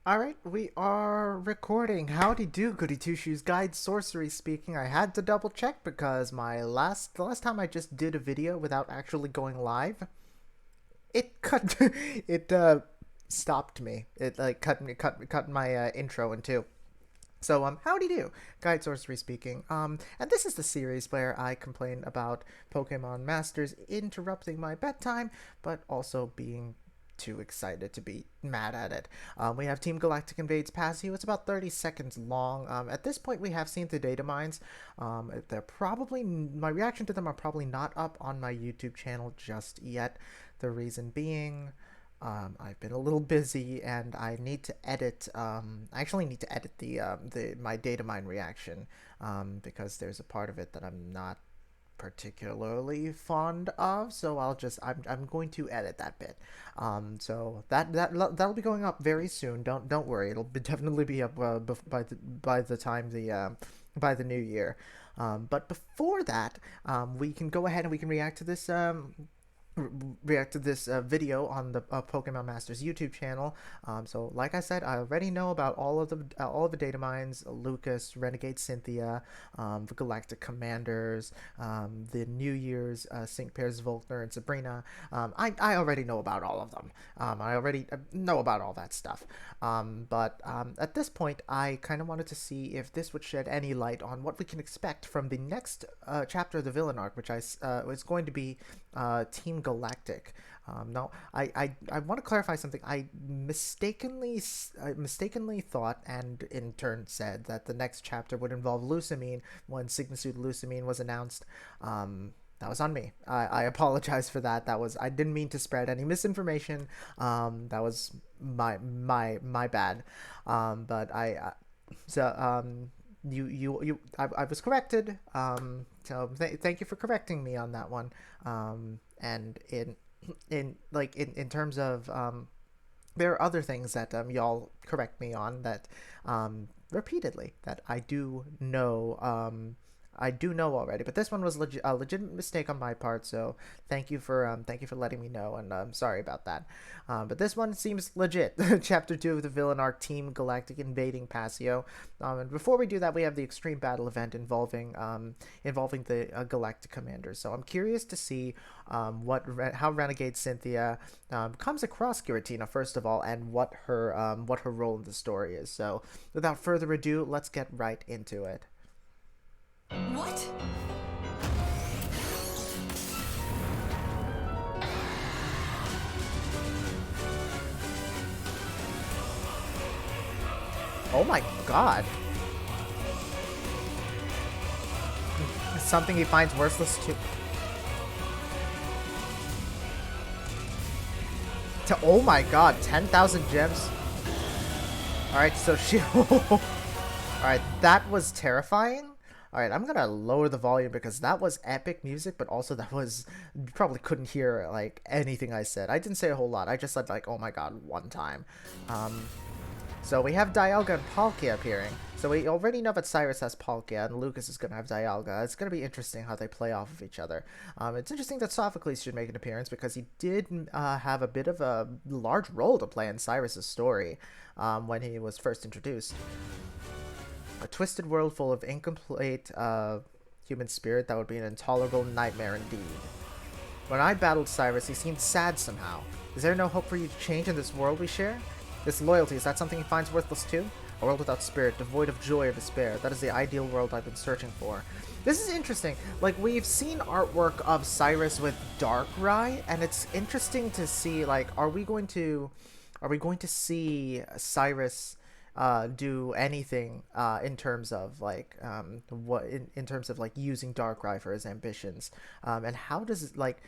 All right, we are recording. Howdy do, goody two shoes. Guide sorcery speaking. I had to double check because the last time I just did a video without actually going live, it cut it stopped me. It like cut my intro in two. So howdy do, Guide Sorcery speaking. And this is the series where I complain about Pokemon Masters interrupting my bedtime, but also being too excited to be mad at it. We have Team Galactic invades Passio. It's about 30 seconds long. At this point, we have seen the data mines. They're probably my reaction to them are probably not up on my YouTube channel just yet. The reason being, I've been a little busy and I need to edit. I actually need to edit the my data mine reaction because there's a part of it that I'm not particularly fond of. So I'm going to edit that bit. So that'll be going up very soon. Don't worry. Definitely be up by the time by the new year. But before that, we can go ahead and we can react to this video on the Pokemon Masters YouTube channel. So, like I said, I already know about all of the data mines: Lucas, Renegade Cynthia, the Galactic Commanders, the New Year's Sync Pairs Volkner and Sabrina. I already know about all of them. I already know about all that stuff. But at this point, I kind of wanted to see if this would shed any light on what we can expect from the next chapter of the villain arc, which is going to be Team Galactic. No, I want to clarify something. I mistakenly thought, and in turn said, that the next chapter would involve Lusamine when Sygna Lusamine was announced. That was on me. I apologize for that. I didn't mean to spread any misinformation. That was my bad. But so I was corrected. So thank you for correcting me on that one. And in terms of there are other things that y'all correct me on that repeatedly that I do know already, but this one was a legitimate mistake on my part. So thank you for letting me know, and I'm sorry about that. But this one seems legit. Chapter 2 of the villain arc: Team Galactic invading Passio. And before we do that, we have the extreme battle event involving the Galactic Commanders. So I'm curious to see how Renegade Cynthia comes across Giratina first of all, and what her role in the story is. So without further ado, let's get right into it. What? Oh my god. Something he finds worthless too. Oh my god, 10,000 gems. Alright, so she... Alright, that was terrifying. Alright, I'm gonna lower the volume because that was epic music, but also you probably couldn't hear, like, anything I said. I didn't say a whole lot. I just said, like, oh my god, one time. So we have Dialga and Palkia appearing. So we already know that Cyrus has Palkia and Lucas is going to have Dialga. It's going to be interesting how they play off of each other. It's interesting that Sophocles should make an appearance because he did have a bit of a large role to play in Cyrus's story when he was first introduced. A twisted world full of incomplete human spirit, that would be an intolerable nightmare indeed. When I battled Cyrus, he seemed sad somehow. Is there no hope for you to change in this world we share? This loyalty, is that something he finds worthless too? A world without spirit, devoid of joy or despair. That is the ideal world I've been searching for. This is interesting. Like, we've seen artwork of Cyrus with Darkrai, and it's interesting to see, like, are we going to see Cyrus do anything in terms of like in terms of like using Darkrai for his ambitions, and how does it like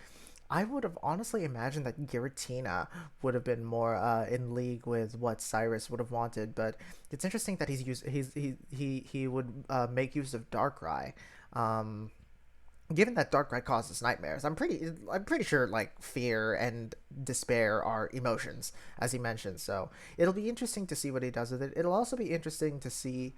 I would have honestly imagined that Giratina would have been more in league with what Cyrus would have wanted, but it's interesting that he would make use of Darkrai. Given that Darkrai causes nightmares, I'm pretty sure like fear and despair are emotions, as he mentioned. So it'll be interesting to see what he does with it. It'll also be interesting to see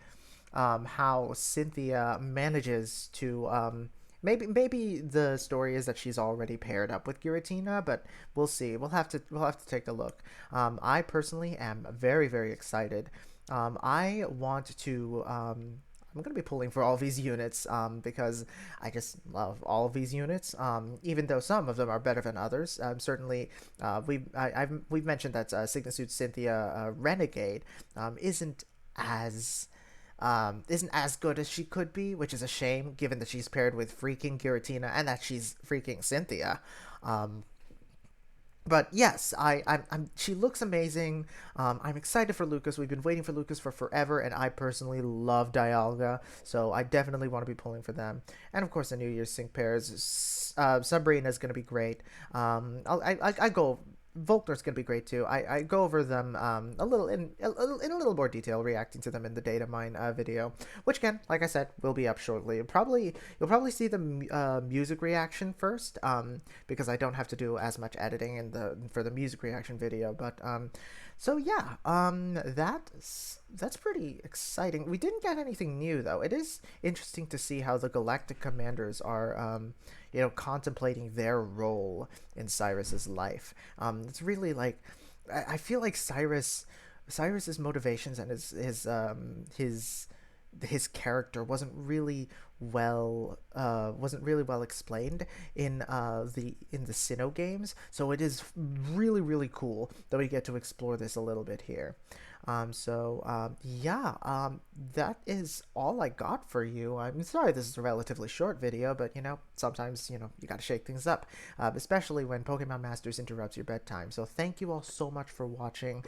how Cynthia manages to Maybe the story is that she's already paired up with Giratina, but we'll see. We'll have to take a look. I personally am very excited. I want to. I'm gonna be pulling for all these units because I just love all of these units. Even though some of them are better than others. Certainly, we've mentioned that Sygna Suit Cynthia Renegade isn't as isn't as good as she could be, which is a shame given that she's paired with freaking Giratina and that she's freaking Cynthia. Um, but yes, she looks amazing. I'm excited for Lucas. We've been waiting for Lucas for forever, and I personally love Dialga, so I definitely want to be pulling for them. And of course, the New Year's Sync pairs. Sabrina is going to be great. I go. Volkner's gonna be great too. I go over them a little in a little more detail, reacting to them in the data mine video, which again, like I said, will be up shortly. You'll probably see the music reaction first, because I don't have to do as much editing in the for the music reaction video. But so yeah, that's pretty exciting. We didn't get anything new though. It is interesting to see how the Galactic Commanders are contemplating their role in Cyrus's life. It's really like I feel like Cyrus's motivations and his character wasn't really well explained in the Sinnoh games. So it is really cool that we get to explore this a little bit here. Yeah, that is all I got for you. I'm sorry this is a relatively short video, but sometimes you gotta shake things up, especially when Pokemon Masters interrupts your bedtime. So thank you all so much for watching.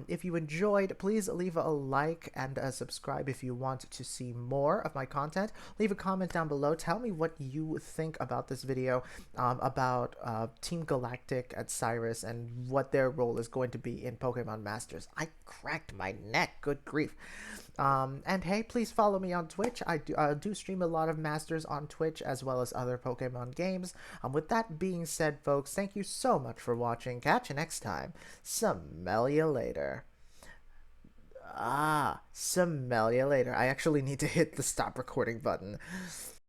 If you enjoyed, please leave a like and subscribe if you want to see more of my content. Leave a comment down below. Tell me what you think about this video, about Team Galactic and Cyrus and what their role is going to be in Pokemon Masters. I cracked my neck, good grief. And hey, please follow me on Twitch. I do stream a lot of Masters on Twitch as well as other Pokemon games. With that being said, folks, thank you so much for watching. Catch you next time. Smell you later. Smell you later. I actually need to hit the stop recording button.